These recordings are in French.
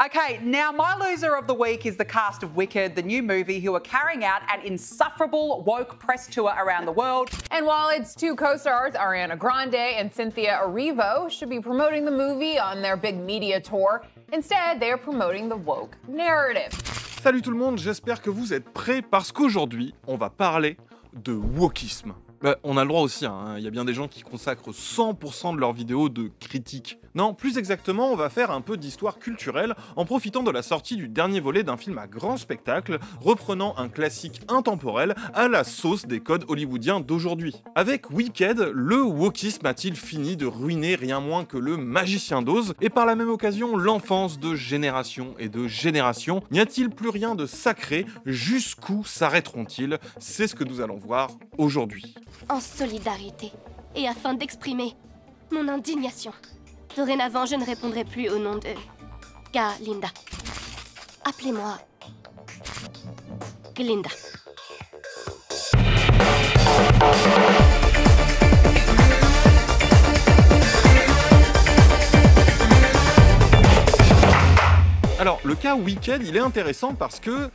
Okay, now my loser of the week is the cast of Wicked, the new movie, who are carrying out an insufferable woke press tour around the world. And while its two co-stars, Ariana Grande and Cynthia Erivo, should be promoting the movie on their big media tour, instead they are promoting the woke narrative. Salut tout le monde, j'espère que vous êtes prêts parce qu'aujourd'hui, on va parler de wokisme. On a le droit aussi, hein. Il y a bien des gens qui consacrent 100% de leurs vidéos de critique. Non, plus exactement, on va faire un peu d'histoire culturelle en profitant de la sortie du dernier volet d'un film à grand spectacle, reprenant un classique intemporel à la sauce des codes hollywoodiens d'aujourd'hui. Avec Wicked, le wokisme a-t-il fini de ruiner rien moins que le Magicien d'Oz, et par la même occasion l'enfance de génération et de génération? N'y a-t-il plus rien de sacré? Jusqu'où s'arrêteront-ils? C'est ce que nous allons voir aujourd'hui. En solidarité, et afin d'exprimer mon indignation. Dorénavant, je ne répondrai plus au nom de Galinda. Appelez-moi Glinda. Alors, le cas Wicked, il est intéressant parce que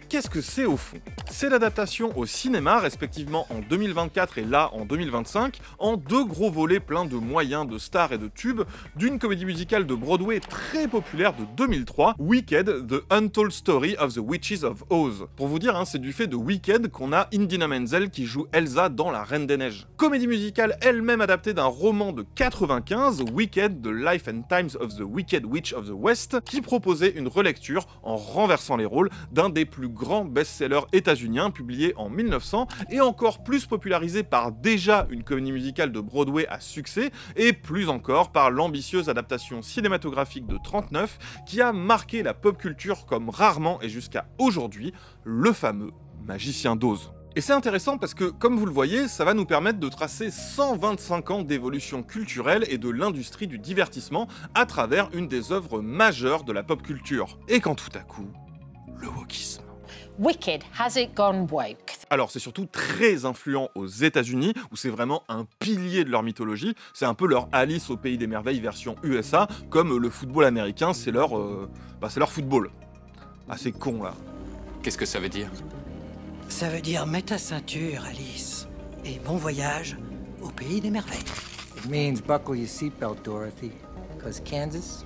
qu'est-ce que c'est au fond? C'est l'adaptation au cinéma, respectivement en 2024 et là en 2025, en deux gros volets pleins de moyens, de stars et de tubes, d'une comédie musicale de Broadway très populaire de 2003, Wicked, The Untold Story of the Witches of Oz. Pour vous dire, c'est du fait de Wicked qu'on a Idina Menzel qui joue Elsa dans La Reine des Neiges. Comédie musicale elle-même adaptée d'un roman de 95, Wicked, The Life and Times of the Wicked Witch of the West, qui proposait une relecture en renversant les rôles d'un des plus grands best-sellers états-uniens publié en 1900 et encore plus popularisé par déjà une comédie musicale de Broadway à succès et plus encore par l'ambitieuse adaptation cinématographique de 39 qui a marqué la pop culture comme rarement et jusqu'à aujourd'hui, le fameux Magicien d'Oz. Et c'est intéressant parce que, comme vous le voyez, ça va nous permettre de tracer 125 ans d'évolution culturelle et de l'industrie du divertissement à travers une des œuvres majeures de la pop culture. Et quand tout à coup, le wokisme. Wicked, has it gone woke? Alors c'est surtout très influent aux États-Unis où c'est vraiment un pilier de leur mythologie. C'est un peu leur Alice au pays des merveilles version USA, comme le football américain, c'est leur football. Ah c'est con là. Qu'est-ce que ça veut dire? Ça veut dire mets ta ceinture, Alice, et bon voyage au pays des merveilles. It means buckle your seatbelt, Dorothy, because Kansas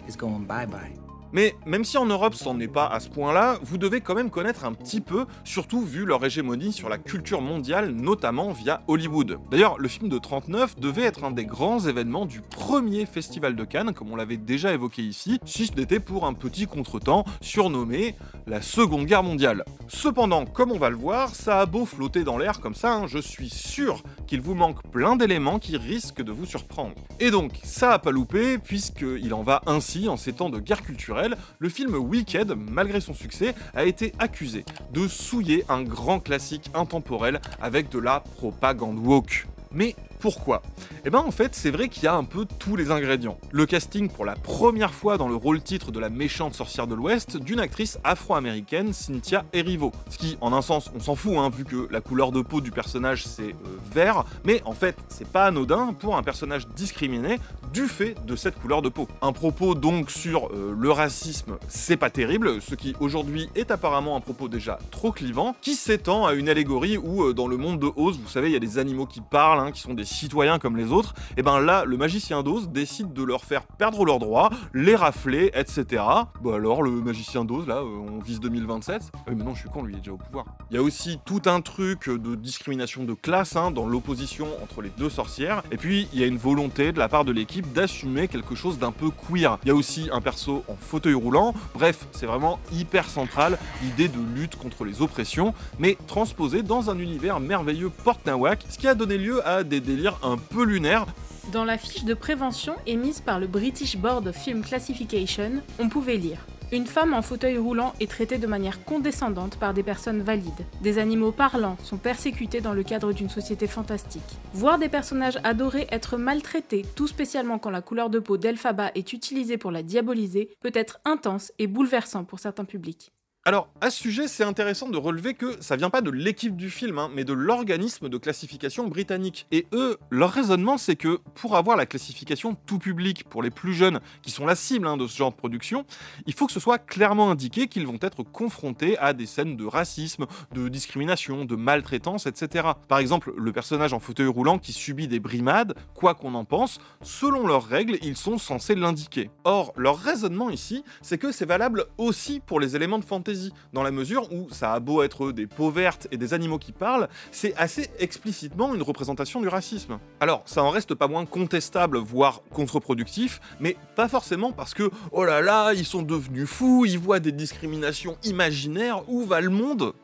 is going bye-bye. Mais même si en Europe c'en est pas à ce point-là, vous devez quand même connaître un petit peu, surtout vu leur hégémonie sur la culture mondiale, notamment via Hollywood. D'ailleurs, le film de 39 devait être un des grands événements du premier festival de Cannes, comme on l'avait déjà évoqué ici, si ce n'était pour un petit contretemps surnommé la Seconde Guerre mondiale. Cependant, comme on va le voir, ça a beau flotter dans l'air comme ça, je suis sûr qu'il vous manque plein d'éléments qui risquent de vous surprendre. Et donc, ça a pas loupé, puisqu'il en va ainsi en ces temps de guerre culturelle. Le film Wicked, malgré son succès, a été accusé de souiller un grand classique intemporel avec de la propagande woke. Mais pourquoi? Eh ben en fait, c'est vrai qu'il y a un peu tous les ingrédients. Le casting pour la première fois dans le rôle-titre de la méchante sorcière de l'Ouest d'une actrice afro-américaine, Cynthia Erivo. Ce qui, en un sens, on s'en fout, vu que la couleur de peau du personnage c'est vert, mais en fait, c'est pas anodin pour un personnage discriminé du fait de cette couleur de peau. Un propos donc sur le racisme, c'est pas terrible, ce qui aujourd'hui est apparemment un propos déjà trop clivant, qui s'étend à une allégorie où dans le monde de Oz, vous savez, il y a des animaux qui parlent, qui sont des citoyens comme les autres, et ben là, le Magicien d'Oz décide de leur faire perdre leurs droits, les rafler, etc. Bah alors, le Magicien d'Oz, là, on vise 2027. Mais non, je suis con, lui, il est déjà au pouvoir. Il y a aussi tout un truc de discrimination de classe, dans l'opposition entre les deux sorcières, et puis il y a une volonté de la part de l'équipe d'assumer quelque chose d'un peu queer. Il y a aussi un perso en fauteuil roulant, bref, c'est vraiment hyper central, l'idée de lutte contre les oppressions, mais transposée dans un univers merveilleux porte-nawak, ce qui a donné lieu à des délires un peu lunaires. Dans la fiche de prévention émise par le British Board of Film Classification, on pouvait lire « Une femme en fauteuil roulant est traitée de manière condescendante par des personnes valides. Des animaux parlants sont persécutés dans le cadre d'une société fantastique. Voir des personnages adorés être maltraités, tout spécialement quand la couleur de peau d'Elphaba est utilisée pour la diaboliser, peut être intense et bouleversant pour certains publics. » Alors, à ce sujet, c'est intéressant de relever que ça vient pas de l'équipe du film, hein, mais de l'organisme de classification britannique. Et eux, leur raisonnement, c'est que pour avoir la classification tout public pour les plus jeunes, qui sont la cible de ce genre de production, il faut que ce soit clairement indiqué qu'ils vont être confrontés à des scènes de racisme, de discrimination, de maltraitance, etc. Par exemple, le personnage en fauteuil roulant qui subit des brimades, quoi qu'on en pense, selon leurs règles, ils sont censés l'indiquer. Or, leur raisonnement ici, c'est que c'est valable aussi pour les éléments de fantasy, dans la mesure où ça a beau être des peaux vertes et des animaux qui parlent, c'est assez explicitement une représentation du racisme. Alors, ça en reste pas moins contestable, voire contre-productif, mais pas forcément parce que, oh là là, ils sont devenus fous, ils voient des discriminations imaginaires, où va le monde ?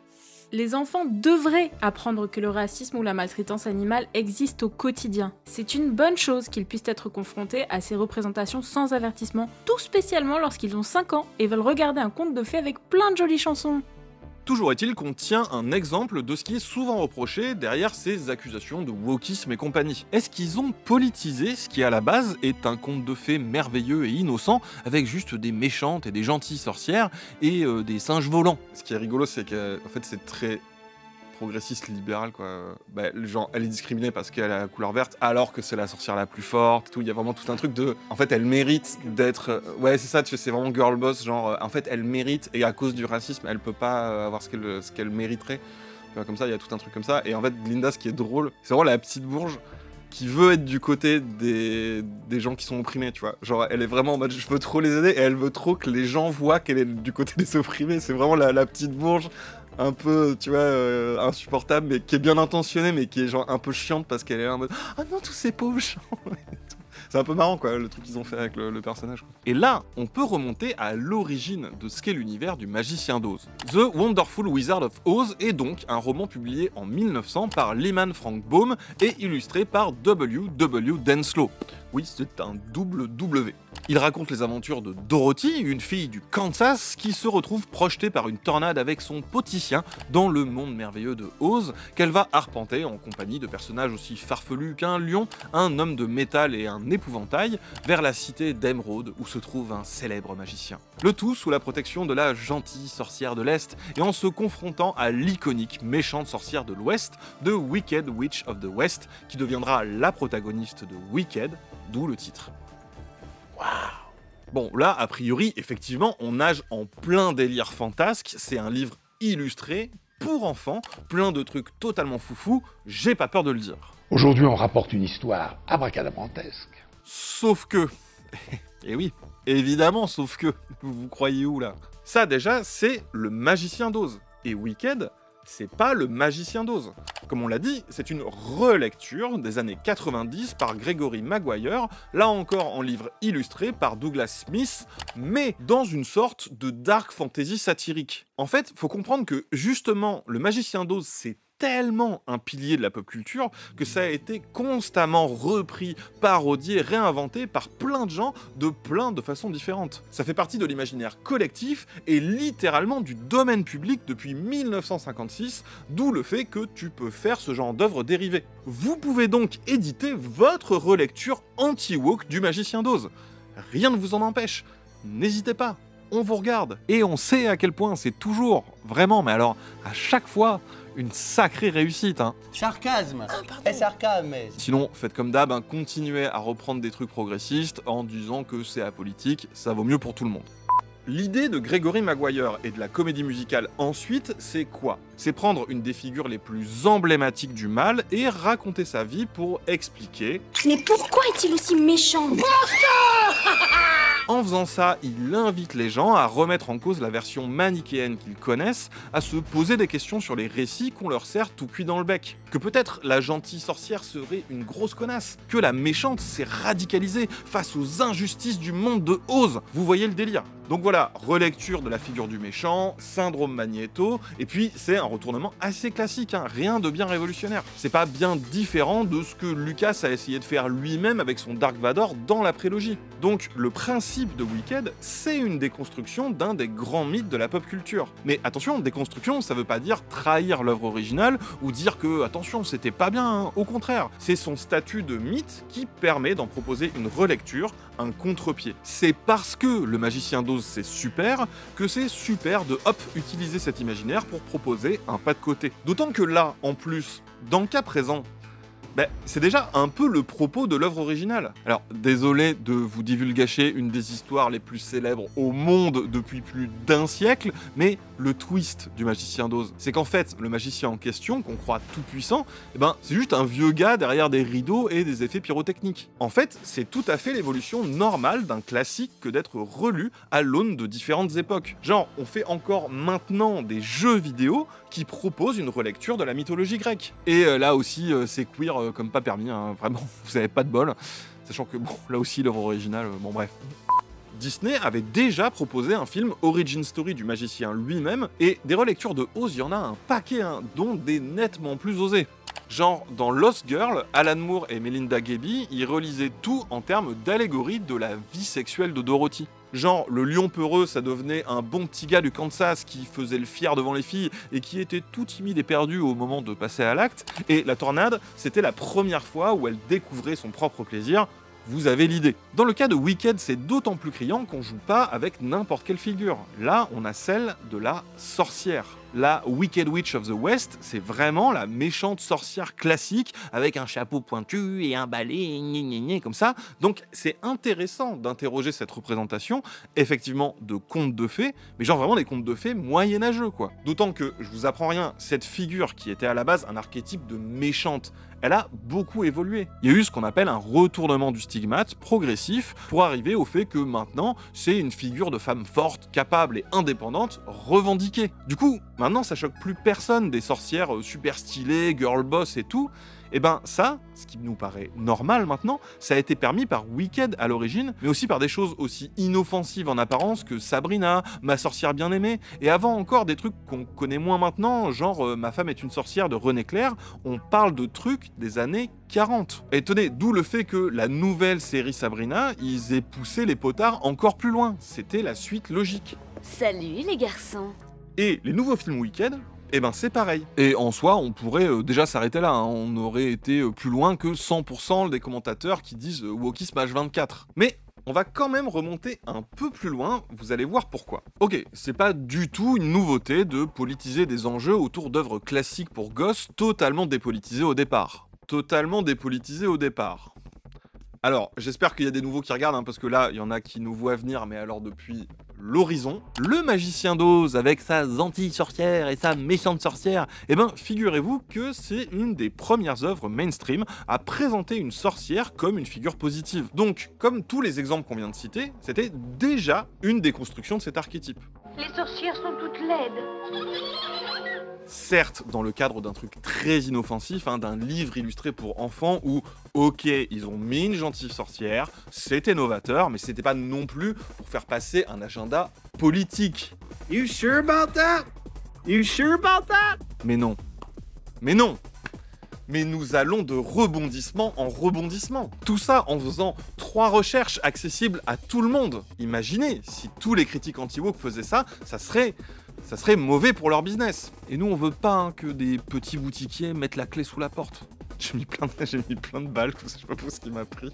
Les enfants devraient apprendre que le racisme ou la maltraitance animale existent au quotidien. C'est une bonne chose qu'ils puissent être confrontés à ces représentations sans avertissement, tout spécialement lorsqu'ils ont 5 ans et veulent regarder un conte de fées avec plein de jolies chansons. Toujours est-il qu'on tient un exemple de ce qui est souvent reproché derrière ces accusations de wokisme et compagnie. Est-ce qu'ils ont politisé ce qui à la base est un conte de fées merveilleux et innocent avec juste des méchantes et des gentilles sorcières et des singes volants? Ce qui est rigolo, c'est qu'en fait c'est très progressiste libéral quoi. Genre elle est discriminée parce qu'elle a la couleur verte alors que c'est la sorcière la plus forte, tout. Il y a vraiment tout un truc de en fait elle mérite d'être ouais c'est ça, tu sais, c'est vraiment girl boss, genre en fait elle mérite et à cause du racisme elle peut pas avoir ce qu'elle mériterait. Tu vois, comme ça il y a tout un truc comme ça. Et en fait Glinda, ce qui est drôle, c'est vraiment la petite bourge qui veut être du côté des gens qui sont opprimés, tu vois. Genre, elle est vraiment en mode, je veux trop les aider, et elle veut trop que les gens voient qu'elle est du côté des opprimés. C'est vraiment la petite bourge, un peu, tu vois, insupportable, mais qui est bien intentionnée, mais qui est genre un peu chiante parce qu'elle est là en mode, ah non, tous ces pauvres gens. C'est un peu marrant, quoi, le truc qu'ils ont fait avec le personnage, quoi. Et là, on peut remonter à l'origine de ce qu'est l'univers du Magicien d'Oz. The Wonderful Wizard of Oz est donc un roman publié en 1900 par Lyman Frank Baum et illustré par W.W. Denslow. Oui, c'est un double W. Il raconte les aventures de Dorothy, une fille du Kansas qui se retrouve projetée par une tornade avec son petit chien dans le monde merveilleux de Oz, qu'elle va arpenter en compagnie de personnages aussi farfelus qu'un lion, un homme de métal et un épouvantail, vers la cité d'Emeraude où se trouve un célèbre magicien. Le tout sous la protection de la gentille sorcière de l'Est et en se confrontant à l'iconique méchante sorcière de l'Ouest, The Wicked Witch of the West, qui deviendra la protagoniste de Wicked, d'où le titre. Bon, là, a priori, effectivement, on nage en plein délire fantasque, c'est un livre illustré, pour enfants, plein de trucs totalement foufou, j'ai pas peur de le dire. Aujourd'hui, on rapporte une histoire abracadabrantesque. Sauf que... Et oui, évidemment, sauf que... Vous croyez où, là? Ça, déjà, c'est le Magicien d'Oz. Et Wicked, c'est pas le Magicien d'Oz. Comme on l'a dit, c'est une relecture des années 90 par Gregory Maguire, là encore en livre illustré par Douglas Smith, mais dans une sorte de dark fantasy satirique. En fait, faut comprendre que justement, le Magicien d'Oz, c'est tellement un pilier de la pop culture que ça a été constamment repris, parodié, réinventé par plein de gens de plein de façons différentes. Ça fait partie de l'imaginaire collectif et littéralement du domaine public depuis 1956, d'où le fait que tu peux faire ce genre d'œuvre dérivée. Vous pouvez donc éditer votre relecture anti-woke du Magicien d'Oz. Rien ne vous en empêche. N'hésitez pas, on vous regarde. Et on sait à quel point c'est toujours, vraiment, mais alors à chaque fois, une sacrée réussite, hein. Sarcasme. Sarcasme. Sinon, faites comme d'hab, hein, continuez à reprendre des trucs progressistes en disant que c'est apolitique, ça vaut mieux pour tout le monde. L'idée de Gregory Maguire et de la comédie musicale ensuite, c'est quoi? C'est prendre une des figures les plus emblématiques du mal et raconter sa vie pour expliquer... Mais pourquoi est-il aussi méchant? En faisant ça, il invite les gens à remettre en cause la version manichéenne qu'ils connaissent, à se poser des questions sur les récits qu'on leur sert tout cuit dans le bec. Que peut-être la gentille sorcière serait une grosse connasse, que la méchante s'est radicalisée face aux injustices du monde de Oz. Vous voyez le délire? Donc voilà, relecture de la figure du méchant, syndrome Magnéto, et puis c'est un retournement assez classique, hein, rien de bien révolutionnaire. C'est pas bien différent de ce que Lucas a essayé de faire lui-même avec son Dark Vador dans la prélogie. Donc le principe principe de Wicked, c'est une déconstruction d'un des grands mythes de la pop culture. Mais attention, déconstruction, ça veut pas dire trahir l'œuvre originale ou dire que, attention, c'était pas bien, hein. Au contraire, c'est son statut de mythe qui permet d'en proposer une relecture, un contre-pied. C'est parce que Le Magicien d'Oz c'est super, que c'est super de utiliser cet imaginaire pour proposer un pas de côté. D'autant que là, en plus, dans le cas présent, c'est déjà un peu le propos de l'œuvre originale. Alors, désolé de vous divulgacher une des histoires les plus célèbres au monde depuis plus d'un siècle, mais le twist du Magicien d'Oz, c'est qu'en fait, le magicien en question, qu'on croit tout puissant, c'est juste un vieux gars derrière des rideaux et des effets pyrotechniques. En fait, c'est tout à fait l'évolution normale d'un classique que d'être relu à l'aune de différentes époques. Genre, on fait encore maintenant des jeux vidéo qui proposent une relecture de la mythologie grecque. Et là aussi, c'est queer comme pas permis, hein. Vraiment, vous avez pas de bol. Sachant que, bon, là aussi, l'œuvre originale, bon bref. Disney avait déjà proposé un film origin story du magicien lui-même, et des relectures de Oz, il y en a un paquet, hein, dont des nettement plus osées. Genre, dans Lost Girl, Alan Moore et Melinda Gaby, ils relisaient tout en termes d'allégorie de la vie sexuelle de Dorothy. Genre, le lion peureux, ça devenait un bon petit gars du Kansas qui faisait le fier devant les filles et qui était tout timide et perdu au moment de passer à l'acte. Et la tornade, c'était la première fois où elle découvrait son propre plaisir. Vous avez l'idée. Dans le cas de Wicked, c'est d'autant plus criant qu'on joue pas avec n'importe quelle figure. Là, on a celle de la sorcière. La Wicked Witch of the West, c'est vraiment la méchante sorcière classique avec un chapeau pointu et un balai, comme ça. Donc c'est intéressant d'interroger cette représentation, effectivement de contes de fées, mais genre vraiment des contes de fées moyenâgeux, quoi. D'autant que, je vous apprends rien, cette figure qui était à la base un archétype de méchante, elle a beaucoup évolué. Il y a eu ce qu'on appelle un retournement du stigmate progressif pour arriver au fait que maintenant, c'est une figure de femme forte, capable et indépendante, revendiquée. Du coup, maintenant, ça choque plus personne des sorcières super stylées, girl boss et tout. Et ça, ce qui nous paraît normal maintenant, ça a été permis par Wicked à l'origine, mais aussi par des choses aussi inoffensives en apparence que Sabrina, Ma sorcière bien-aimée, et avant encore des trucs qu'on connaît moins maintenant, genre Ma femme est une sorcière de René Clair, on parle de trucs des années 40. Et tenez, d'où le fait que la nouvelle série Sabrina, ils aient poussé les potards encore plus loin. C'était la suite logique. Salut les garçons. Et les nouveaux films Wicked, c'est pareil. Et en soi, on pourrait déjà s'arrêter là, hein. On aurait été plus loin que 100% des commentateurs qui disent wokisme H24. Mais on va quand même remonter un peu plus loin, vous allez voir pourquoi. Ok, c'est pas du tout une nouveauté de politiser des enjeux autour d'œuvres classiques pour gosses totalement dépolitisées au départ. Totalement dépolitisées au départ. Alors, j'espère qu'il y a des nouveaux qui regardent, hein, parce que là, il y en a qui nous voient venir, mais alors depuis l'horizon. Le Magicien d'Oz, avec sa gentille sorcière et sa méchante sorcière, figurez-vous que c'est une des premières œuvres mainstream à présenter une sorcière comme une figure positive. Donc, comme tous les exemples qu'on vient de citer, c'était déjà une déconstruction de cet archétype. Les sorcières sont toutes laides. Certes, dans le cadre d'un truc très inoffensif, hein, d'un livre illustré pour enfants où, ok, ils ont mis une gentille sorcière, c'était novateur, mais c'était pas non plus pour faire passer un agenda politique. You sure about that? You sure about that? Mais non. Mais non. Mais nous allons de rebondissement en rebondissement. Tout ça en faisant 3 recherches accessibles à tout le monde. Imaginez, si tous les critiques anti-woke faisaient ça, ça serait mauvais pour leur business. Et nous, on veut pas que des petits boutiquiers mettent la clé sous la porte. J'ai mis plein de balles, je sais pas pour ce qui m'a pris.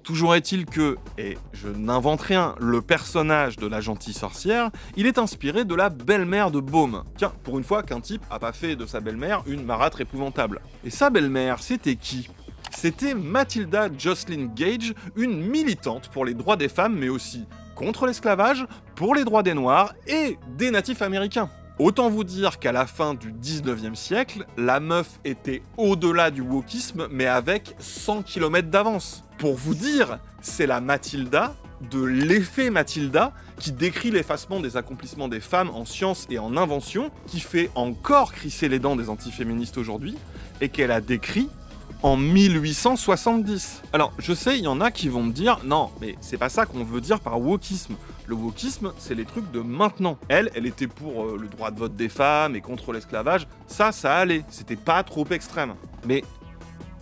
Toujours est-il que, et je n'invente rien, le personnage de la gentille sorcière, il est inspiré de la belle-mère de Baume. Tiens, pour une fois qu'un type a pas fait de sa belle-mère une marâtre épouvantable. Et sa belle-mère, c'était qui ? C'était Matilda Jocelyn Gage, une militante pour les droits des femmes, mais aussi contre l'esclavage, pour les droits des Noirs et des natifs américains. Autant vous dire qu'à la fin du 19e siècle, la meuf était au-delà du wokisme, mais avec 100 km d'avance. Pour vous dire, c'est la Matilda de l'effet Matilda qui décrit l'effacement des accomplissements des femmes en sciences et en invention, qui fait encore crisser les dents des antiféministes aujourd'hui, et qu'elle a décrit en 1870. Alors, je sais, il y en a qui vont me dire « Non, mais c'est pas ça qu'on veut dire par wokisme. Le wokisme, c'est les trucs de maintenant. » Elle était pour le droit de vote des femmes et contre l'esclavage. Ça allait. C'était pas trop extrême. Mais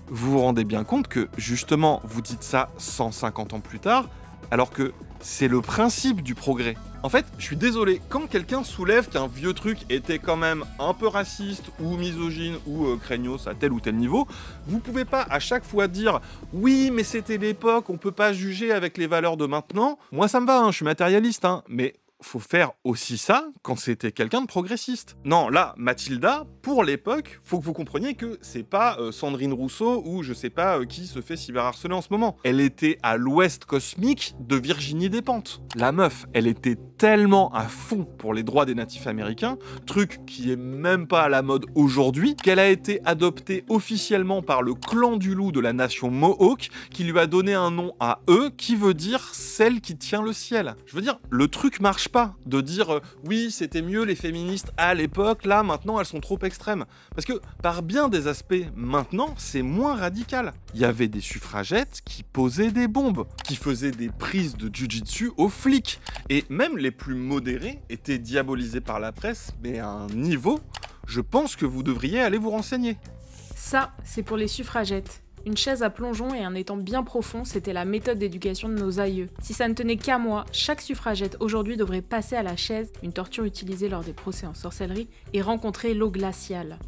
vous vous rendez bien compte que, justement, vous dites ça 150 ans plus tard, alors que c'est le principe du progrès. En fait, je suis désolé, quand quelqu'un soulève qu'un vieux truc était quand même un peu raciste ou misogyne ou craignos à tel ou tel niveau, vous pouvez pas à chaque fois dire « Oui, mais c'était l'époque, on peut pas juger avec les valeurs de maintenant ». Moi ça me va, hein, je suis matérialiste, hein, mais faut faire aussi ça quand c'était quelqu'un de progressiste. Non, là, Mathilda, pour l'époque, faut que vous compreniez que c'est pas Sandrine Rousseau ou je sais pas qui se fait cyberharceler en ce moment. Elle était à l'ouest cosmique de Virginie Despentes. La meuf, elle était tellement à fond pour les droits des natifs américains, truc qui est même pas à la mode aujourd'hui, qu'elle a été adoptée officiellement par le clan du loup de la nation Mohawk, qui lui a donné un nom à eux, qui veut dire celle qui tient le ciel. Je veux dire, le truc marche pas de dire oui, c'était mieux les féministes à l'époque, là maintenant elles sont trop extrêmes. Parce que par bien des aspects, maintenant c'est moins radical. Il y avait des suffragettes qui posaient des bombes, qui faisaient des prises de jiu-jitsu aux flics. Et même les plus modérés étaient diabolisés par la presse, mais à un niveau, je pense que vous devriez aller vous renseigner. Ça, c'est pour les suffragettes. Une chaise à plongeon et un étang bien profond, c'était la méthode d'éducation de nos aïeux. Si ça ne tenait qu'à moi, chaque suffragette aujourd'hui devrait passer à la chaise, une torture utilisée lors des procès en sorcellerie, et rencontrer l'eau glaciale.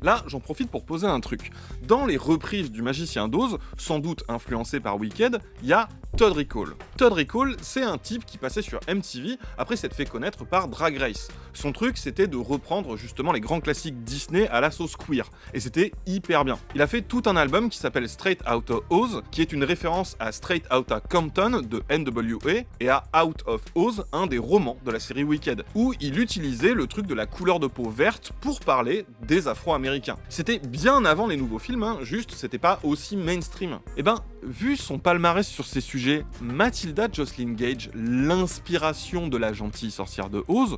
Là, j'en profite pour poser un truc. Dans les reprises du Magicien d'Oz, sans doute influencé par Wicked, il y a Todd Recall. Todd Recall, c'est un type qui passait sur MTV après s'être fait connaître par Drag Race. Son truc, c'était de reprendre justement les grands classiques Disney à la sauce queer. Et c'était hyper bien. Il a fait tout un album qui s'appelle Straight Outta Oz, qui est une référence à Straight Outta Compton de NWA et à Out of Oz, un des romans de la série Wicked, où il utilisait le truc de la couleur de peau verte pour parler des Afro-Américains. C'était bien avant les nouveaux films, hein, juste c'était pas aussi mainstream. Et ben, vu son palmarès sur ces sujets, Mathilda Jocelyn Gage, l'inspiration de la gentille sorcière de Oz,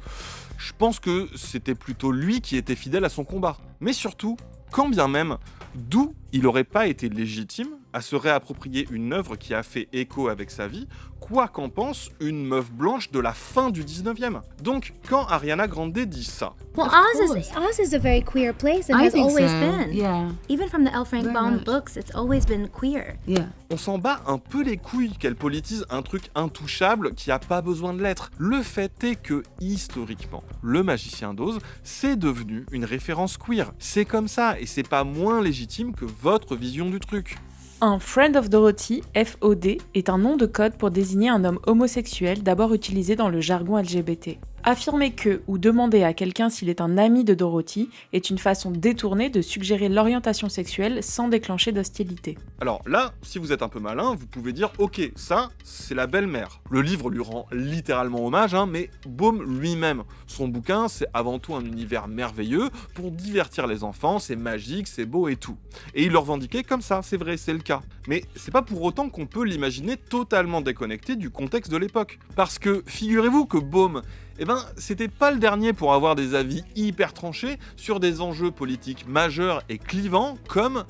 je pense que c'était plutôt lui qui était fidèle à son combat. Mais surtout, quand bien même, d'où il aurait pas été légitime à se réapproprier une œuvre qui a fait écho avec sa vie, quoi qu'en pense une meuf blanche de la fin du 19e. Donc, quand Ariana Grande dit ça... Well, Oz is a very queer place and has always been. Yeah. Even from the L. Frank Baum books, it's always been queer. Yeah. On s'en bat un peu les couilles qu'elle politise un truc intouchable qui a pas besoin de l'être. Le fait est que, historiquement, le Magicien d'Oz, c'est devenu une référence queer. C'est comme ça, et c'est pas moins légitime que votre vision du truc. Un Friend of Dorothy, FOD, est un nom de code pour désigner un homme homosexuel d'abord utilisé dans le jargon LGBT. Affirmer que ou demander à quelqu'un s'il est un ami de Dorothy est une façon détournée de suggérer l'orientation sexuelle sans déclencher d'hostilité. Alors là, si vous êtes un peu malin, vous pouvez dire « Ok, ça, c'est la belle-mère ». Le livre lui rend littéralement hommage, hein, mais Baum lui-même. Son bouquin, c'est avant tout un univers merveilleux pour divertir les enfants, c'est magique, c'est beau et tout. Et il le revendiquait comme ça, c'est vrai, c'est le cas. Mais c'est pas pour autant qu'on peut l'imaginer totalement déconnecté du contexte de l'époque. Parce que, figurez-vous que Baum, eh ben, c'était pas le dernier pour avoir des avis hyper tranchés sur des enjeux politiques majeurs et clivants comme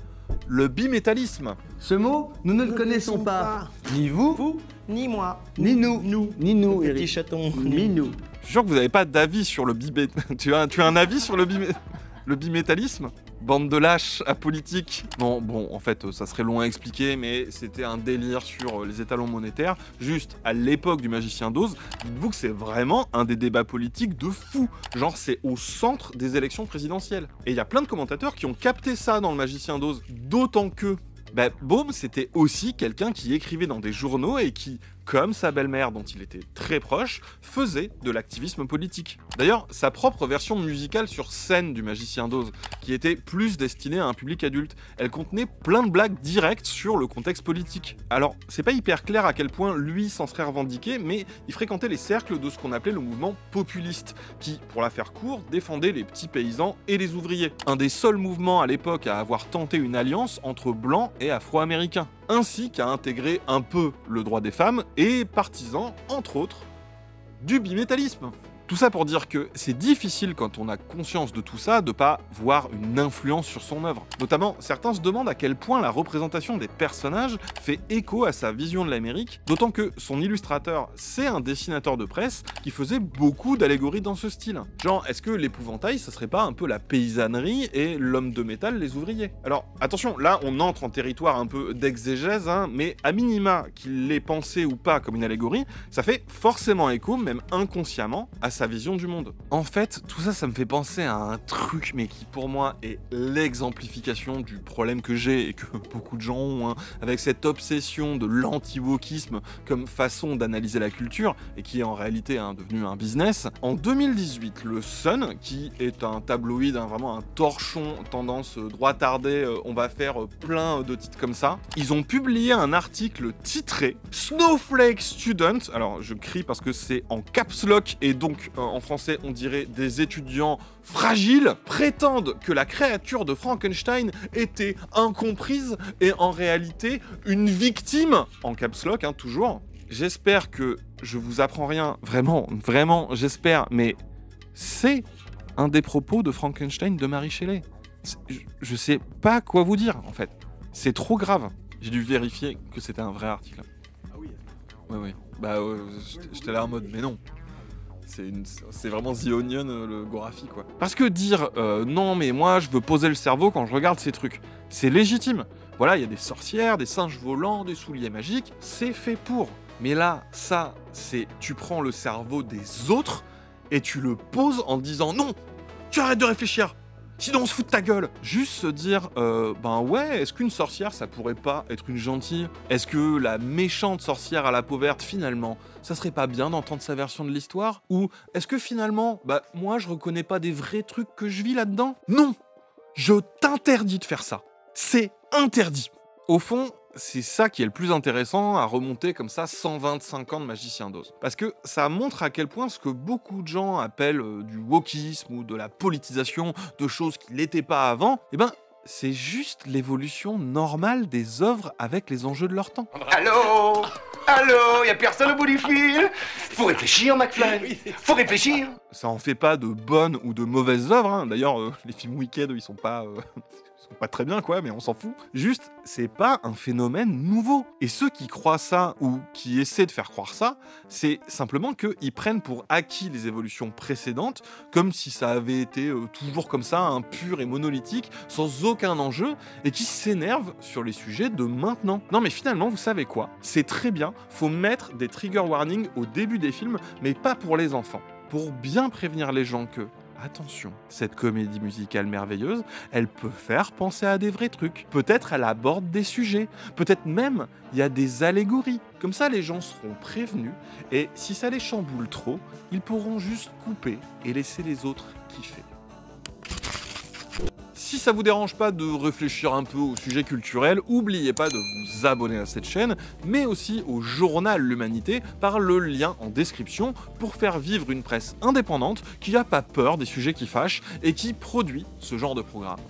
le bimétallisme. Ce mot, nous ne le connaissons pas. Ni vous, ni moi, ni nous, petit chaton, ni nous. Je suis sûr que vous n'avez pas d'avis sur le bimétallisme. Tu as un avis sur le bimétallisme ? Bande de lâches apolitiques. Bon, en fait, ça serait long à expliquer, mais c'était un délire sur les étalons monétaires. Juste, à l'époque du Magicien d'Oz, dites-vous que c'est vraiment un des débats politiques de fou. Genre, c'est au centre des élections présidentielles. Et il y a plein de commentateurs qui ont capté ça dans le Magicien d'Oz. D'autant que, Baum, c'était aussi quelqu'un qui écrivait dans des journaux et qui, comme sa belle-mère dont il était très proche, faisait de l'activisme politique. D'ailleurs, sa propre version musicale sur scène du Magicien d'Oz, qui était plus destinée à un public adulte, elle contenait plein de blagues directes sur le contexte politique. Alors, c'est pas hyper clair à quel point lui s'en serait revendiqué, mais il fréquentait les cercles de ce qu'on appelait le mouvement populiste, qui, pour la faire court, défendait les petits paysans et les ouvriers. Un des seuls mouvements à l'époque à avoir tenté une alliance entre blancs et afro-américains, ainsi qu'à intégrer un peu le droit des femmes et partisan, entre autres, du bimétallisme. Tout ça pour dire que c'est difficile quand on a conscience de tout ça de pas voir une influence sur son œuvre. Notamment, certains se demandent à quel point la représentation des personnages fait écho à sa vision de l'Amérique, d'autant que son illustrateur, c'est un dessinateur de presse qui faisait beaucoup d'allégories dans ce style. Genre, est-ce que l'épouvantail, ça serait pas un peu la paysannerie et l'homme de métal, les ouvriers? Alors, attention, là, on entre en territoire un peu d'exégèse, hein, mais à minima, qu'il l'ait pensé ou pas comme une allégorie, ça fait forcément écho, même inconsciemment, à sa vision du monde. En fait, tout ça, ça me fait penser à un truc, mais qui pour moi est l'exemplification du problème que j'ai et que beaucoup de gens ont, hein, avec cette obsession de l'anti-wokisme comme façon d'analyser la culture, et qui est en réalité devenu un business. En 2018, le Sun, qui est un tabloïd, vraiment un torchon tendance droitardée, on va faire plein de titres comme ça, ils ont publié un article titré « Snowflake Student », alors je crie parce que c'est en caps lock, et donc en français on dirait des étudiants fragiles, prétendent que la créature de Frankenstein était incomprise et en réalité une victime, en caps lock toujours. J'espère que je vous apprends rien, vraiment, j'espère, mais c'est un des propos de Frankenstein de Mary Shelley. Je sais pas quoi vous dire, en fait. C'est trop grave. J'ai dû vérifier que c'était un vrai article. Ah oui. Oui. Bah, j'étais là en mode, mais non. C'est vraiment The Onion, le Gorafi, quoi. Parce que dire non, mais moi, je veux poser le cerveau quand je regarde ces trucs, c'est légitime. Voilà, il y a des sorcières, des singes volants, des souliers magiques, c'est fait pour. Mais là, ça, c'est tu prends le cerveau des autres et tu le poses en disant non, tu arrêtes de réfléchir, sinon on se fout de ta gueule. Juste se dire, ben ouais, est-ce qu'une sorcière, ça pourrait pas être une gentille? Est-ce que la méchante sorcière à la peau verte, finalement, ça serait pas bien d'entendre sa version de l'histoire? Ou est-ce que finalement, bah moi je reconnais pas des vrais trucs que je vis là-dedans? Non, je t'interdis de faire ça. C'est interdit. Au fond, c'est ça qui est le plus intéressant à remonter comme ça 125 ans de Magicien d'Oz. Parce que ça montre à quel point ce que beaucoup de gens appellent du wokisme ou de la politisation de choses qui l'étaient pas avant, eh ben, c'est juste l'évolution normale des œuvres avec les enjeux de leur temps. Allô? Allô? Y'a personne au bout du fil? Faut réfléchir, McFly. Faut réfléchir. Ça en fait pas de bonnes ou de mauvaises œuvres, hein. D'ailleurs, les films Wicked, ils sont pas très bien, quoi, mais on s'en fout. Juste, c'est pas un phénomène nouveau. Et ceux qui croient ça, ou qui essaient de faire croire ça, c'est simplement qu'ils prennent pour acquis les évolutions précédentes, comme si ça avait été toujours comme ça, pur et monolithique, sans aucun enjeu, et qui s'énervent sur les sujets de maintenant. Non mais finalement, vous savez quoi? C'est très bien, faut mettre des trigger warnings au début des films, mais pas pour les enfants. Pour bien prévenir les gens que attention, cette comédie musicale merveilleuse, elle peut faire penser à des vrais trucs. Peut-être elle aborde des sujets. Peut-être même il y a des allégories. Comme ça, les gens seront prévenus. Et si ça les chamboule trop, ils pourront juste couper et laisser les autres kiffer. Si ça vous dérange pas de réfléchir un peu au sujet culturel, oubliez pas de vous abonner à cette chaîne, mais aussi au journal L'Humanité par le lien en description pour faire vivre une presse indépendante qui n'a pas peur des sujets qui fâchent et qui produit ce genre de programme.